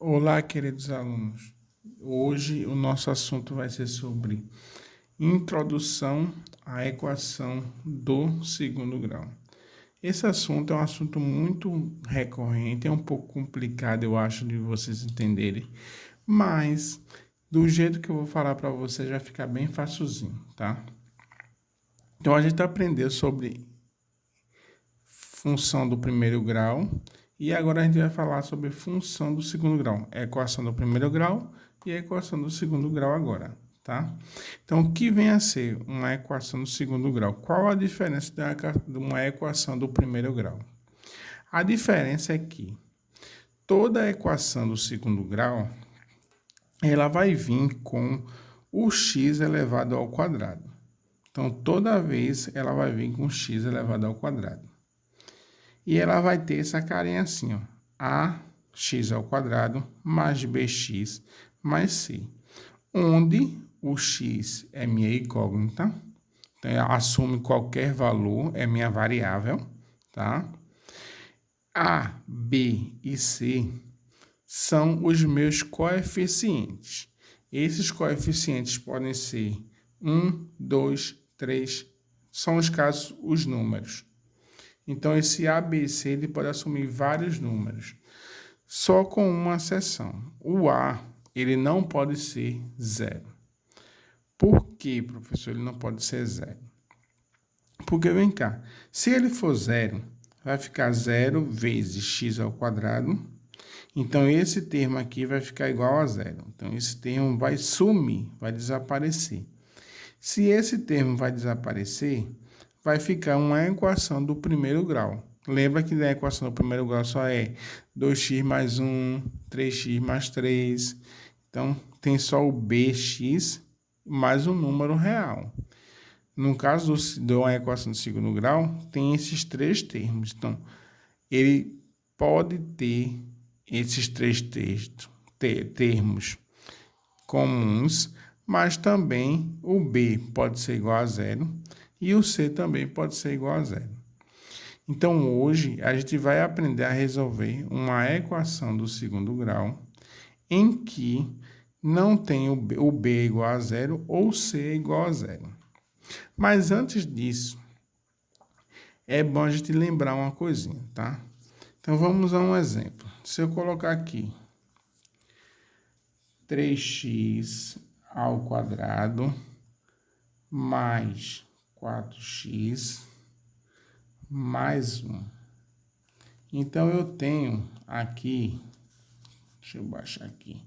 Olá, queridos alunos. Hoje o nosso assunto vai ser sobre introdução à equação do segundo grau. Esse assunto é um assunto muito recorrente, é um pouco complicado, eu acho, de vocês entenderem, mas do jeito que eu vou falar para vocês vai ficar bem facilzinho, tá? Então a gente aprendeu sobre função do primeiro grau. E agora a gente vai falar sobre função do segundo grau. A equação do primeiro grau e a equação do segundo grau agora, tá? Então, o que vem a ser uma equação do segundo grau? Qual a diferença de uma equação do primeiro grau? A diferença é que toda equação do segundo grau, ela vai vir com o x elevado ao quadrado. Então, toda vez ela vai vir com x elevado ao quadrado. E ela vai ter essa carinha assim, ó. Ax ao quadrado mais bx mais c. Onde o x é minha incógnita. Então, ela assume qualquer valor, é minha variável, tá? A, B e C são os meus coeficientes. Esses coeficientes podem ser 1, 2, 3, são os casos, os números. Então, esse ABC ele pode assumir vários números, só com uma exceção. O A ele não pode ser zero. Por que, professor, ele não pode ser zero? Porque, vem cá, se ele for zero, vai ficar zero vezes x ao quadrado. Então, esse termo aqui vai ficar igual a zero. Então, esse termo vai sumir, vai desaparecer. Se esse termo vai desaparecer, vai ficar uma equação do primeiro grau. Lembra que a equação do primeiro grau só é 2x mais 1, 3x mais 3. Então, tem só o bx mais um número real. No caso de uma equação do segundo grau, tem esses três termos. Então, ele pode ter esses três termos comuns, mas também o B pode ser igual a zero e o C também pode ser igual a zero. Então, hoje, a gente vai aprender a resolver uma equação do segundo grau em que não tem o B igual a zero ou C igual a zero. Mas antes disso, é bom a gente lembrar uma coisinha, tá? Então, vamos a um exemplo. Se eu colocar aqui 3x ao quadrado mais 4x mais 1. Então, eu tenho aqui, deixa eu baixar aqui,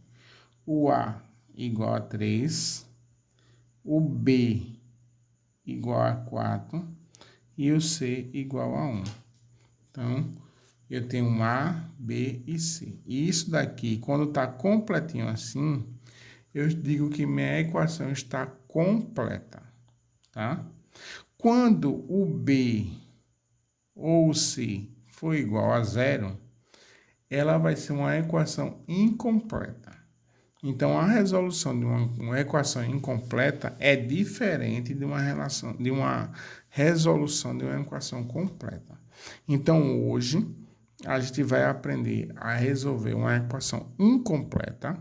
o A igual a 3, o B igual a 4 e o C igual a 1. Então, eu tenho um A, B e C. E isso daqui, quando está completinho assim, eu digo que minha equação está completa, tá? Quando o B ou o C for igual a zero, ela vai ser uma equação incompleta. Então, a resolução de uma equação incompleta é diferente de uma resolução de uma equação completa. Então, hoje, a gente vai aprender a resolver uma equação incompleta.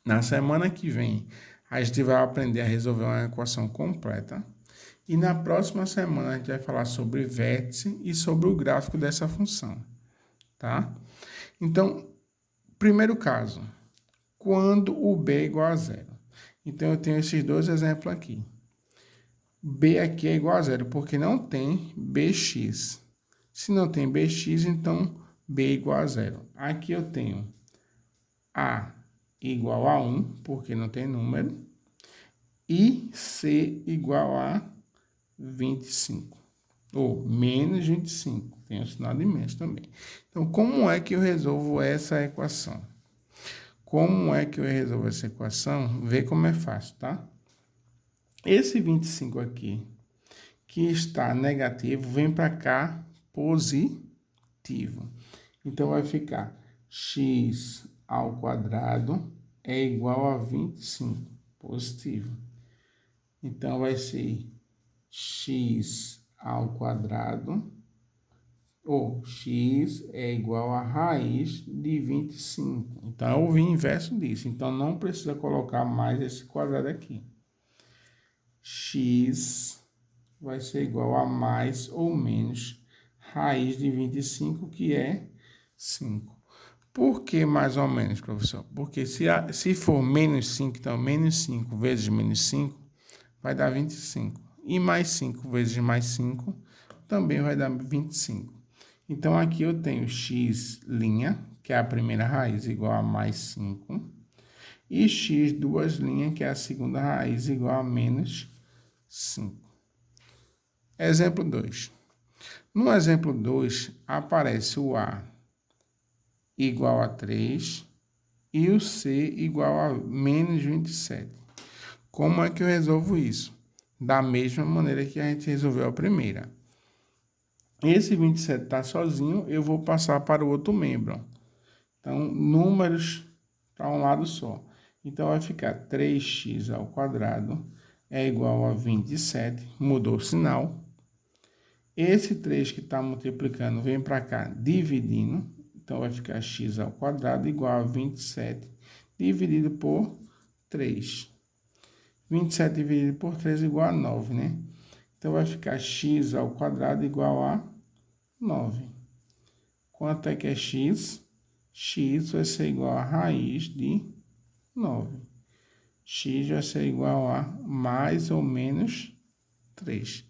Na semana que vem, a gente vai aprender a resolver uma equação completa. E na próxima semana, a gente vai falar sobre vértice e sobre o gráfico dessa função, tá? Então, primeiro caso, quando o B é igual a zero. Então, eu tenho esses dois exemplos aqui. B aqui é igual a zero, porque não tem bx. Se não tem bx, então B é igual a zero. Aqui eu tenho A igual a 1, porque não tem número, e C igual a 25, ou menos 25, tem o sinal de menos também. Então, como é que eu resolvo essa equação? Como é que eu resolvo essa equação? Vê como é fácil, tá? Esse 25 aqui, que está negativo, vem para cá positivo. Então, vai ficar x ao quadrado é igual a 25, positivo. Então, vai ser x ao quadrado ou x é igual a raiz de 25. Então, eu vi o inverso disso. Então, não precisa colocar mais esse quadrado aqui. X vai ser igual a mais ou menos raiz de 25, que é 5. Por que mais ou menos, professor? Porque se for menos 5, então menos 5 vezes menos 5 vai dar 25. E mais 5 vezes mais 5 também vai dar 25. Então, aqui eu tenho x', que é a primeira raiz, igual a mais 5. E x, duas linhas, que é a segunda raiz, igual a menos 5. Exemplo 2. No exemplo 2, aparece o A igual a 3 e o C igual a menos 27. Como é que eu resolvo isso? Da mesma maneira que a gente resolveu a primeira. Esse 27 está sozinho, eu vou passar para o outro membro. Então, números para um lado só. Então, vai ficar 3x ao quadrado é igual a 27. Mudou o sinal. Esse 3 que está multiplicando vem para cá dividindo. Então, vai ficar x ao quadrado igual a 27 dividido por 3. 27 dividido por 3 igual a 9, né? Então, vai ficar x ao quadrado igual a 9. Quanto é que é x? X vai ser igual a raiz de 9. X vai ser igual a mais ou menos 3.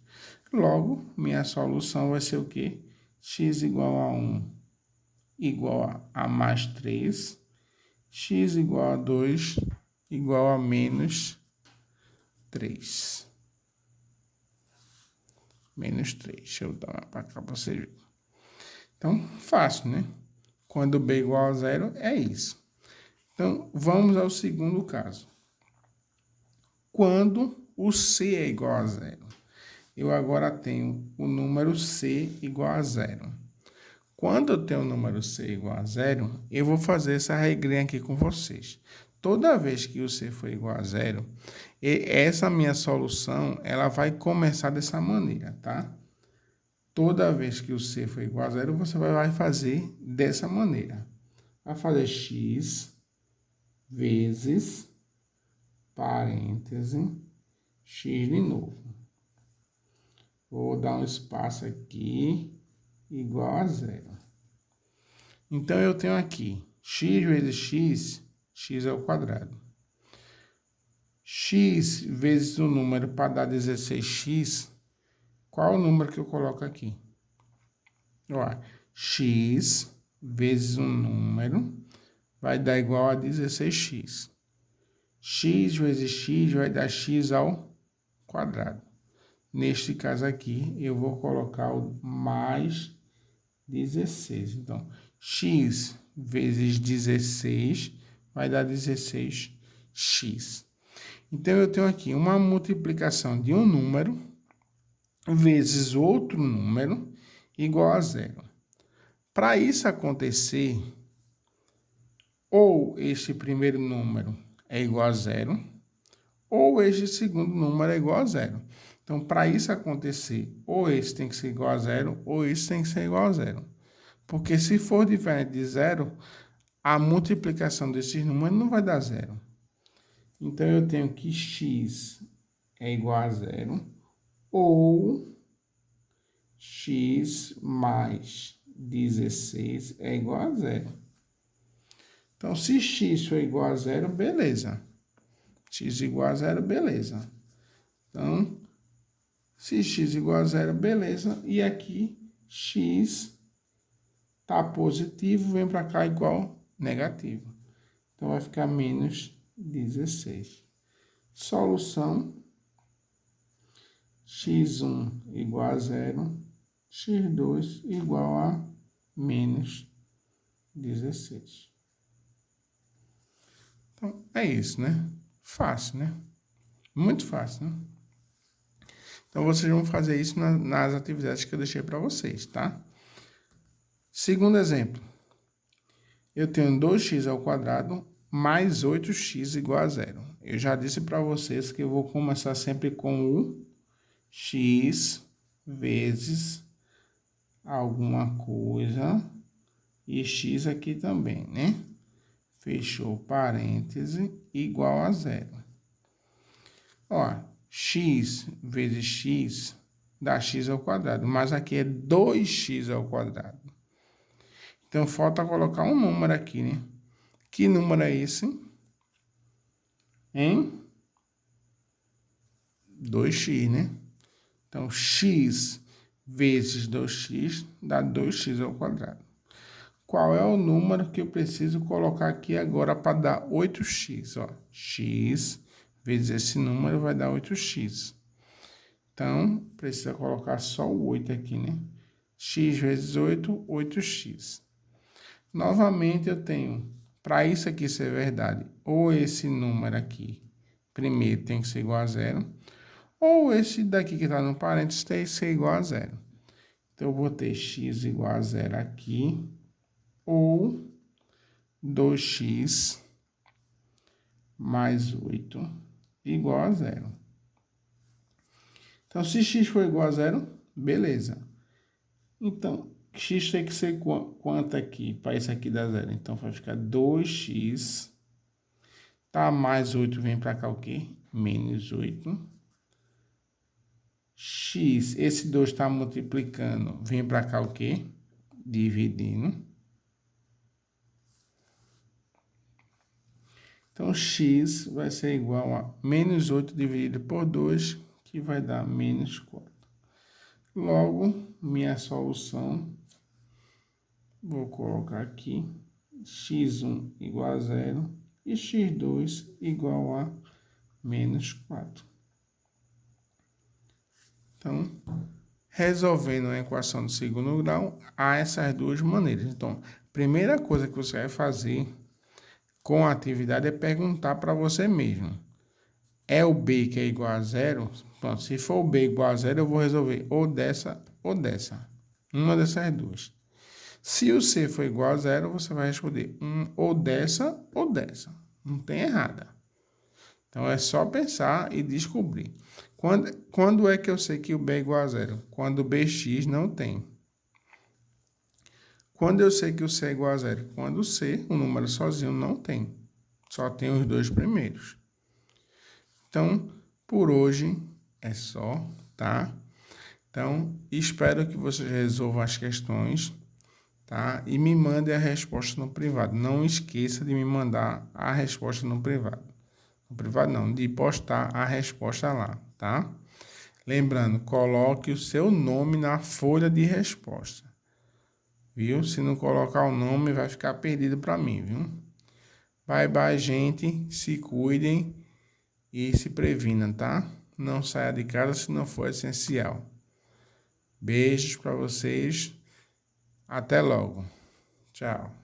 Logo, minha solução vai ser o quê? X igual a 1 igual a mais 3. X igual a 2 igual a menos 3. Menos 3. Deixa eu dar para cá para você ver. Então, fácil, né? Quando B igual a 0, é isso. Então, vamos ao segundo caso. Quando o C é igual a 0. Eu agora tenho o número C igual a 0. Quando eu tenho o número C igual a 0, eu vou fazer essa regrinha aqui com vocês. Toda vez que o C for igual a 0, essa minha solução, ela vai começar dessa maneira, tá? Toda vez que o C for igual a 0, você vai fazer dessa maneira. Vai fazer x vezes, parêntese, x de novo. Vou dar um espaço aqui, igual a 0. Então, eu tenho aqui x vezes x, x ao quadrado. X vezes o número para dar 16x, qual o número que eu coloco aqui? Ó, x vezes um número vai dar igual a 16x. X vezes x vai dar x ao quadrado. Neste caso aqui, eu vou colocar o mais 16. Então, x vezes 16 vai dar 16x. Então, eu tenho aqui uma multiplicação de um número vezes outro número igual a 0. Para isso acontecer, ou este primeiro número é igual a 0, ou este segundo número é igual a 0. Então, para isso acontecer, ou esse tem que ser igual a 0, ou esse tem que ser igual a 0. Porque se for diferente de 0, a multiplicação desses números não vai dar 0. Então, eu tenho que x é igual a 0, ou x mais 16 é igual a 0. Então, se x for igual a 0, beleza. X igual a 0, beleza. Então, se x igual a 0, beleza. E aqui, x tá positivo, vem para cá igual negativo. Então, vai ficar menos 16. Solução: x1 igual a 0, x2 igual a menos 16. Então, é isso, né? Fácil, né? Muito fácil, né? Então, vocês vão fazer isso nas atividades que eu deixei para vocês, tá? Segundo exemplo. Eu tenho 2x ao quadrado mais 8x igual a 0. Eu já disse para vocês que eu vou começar sempre com o x vezes alguma coisa e x aqui também, né? Fechou parêntese, igual a 0. Ó, x vezes x dá x ao quadrado, mas aqui é 2x ao quadrado. Então, falta colocar um número aqui, né? Que número é esse? Hein? 2x, né? Então, x vezes 2x dá 2x ao quadrado. Qual é o número que eu preciso colocar aqui agora para dar 8x? Ó, x vezes esse número vai dar 8x. Então, precisa colocar só o 8 aqui, né? X vezes 8, 8x. Novamente, eu tenho, para isso aqui ser verdade, ou esse número aqui, primeiro, tem que ser igual a 0, ou esse daqui que está no parênteses tem que ser igual a 0. Então, eu vou ter x igual a 0 aqui, ou 2x mais 8 igual a 0. Então, se x for igual a 0, beleza. Então, x tem que ser quanto aqui? Para isso aqui dar 0. Então, vai ficar 2x. Tá, mais 8 vem para cá o quê? Menos 8. X, esse 2 está multiplicando, vem para cá o quê? Dividindo. Então, x vai ser igual a menos 8 dividido por 2, que vai dar menos 4. Logo, minha solução, vou colocar aqui, x1 igual a 0 e x2 igual a menos 4. Então, resolvendo a equação do segundo grau, há essas duas maneiras. Então, a primeira coisa que você vai fazer com a atividade é perguntar para você mesmo. É o b que é igual a 0? Pronto, se for o b igual a 0, eu vou resolver ou dessa ou dessa. Uma dessas duas. Se o c for igual a 0, você vai responder ou dessa ou dessa. Não tem errada. Então, é só pensar e descobrir. Quando é que eu sei que o b é igual a 0? Quando o bx não tem. Quando eu sei que o c é igual a 0? Quando o c, o número sozinho, não tem. Só tem os dois primeiros. Então, por hoje é só, tá? Então, espero que vocês resolvam as questões, tá? E me mandem a resposta no privado. Não esqueça de me mandar a resposta no privado. No privado não, de postar a resposta lá, tá? Lembrando, coloque o seu nome na folha de resposta. Viu? Se não colocar o nome, vai ficar perdido para mim, viu? Bye, bye, gente. Se cuidem e se previnam, tá? Não saia de casa se não for essencial. Beijos para vocês. Até logo. Tchau.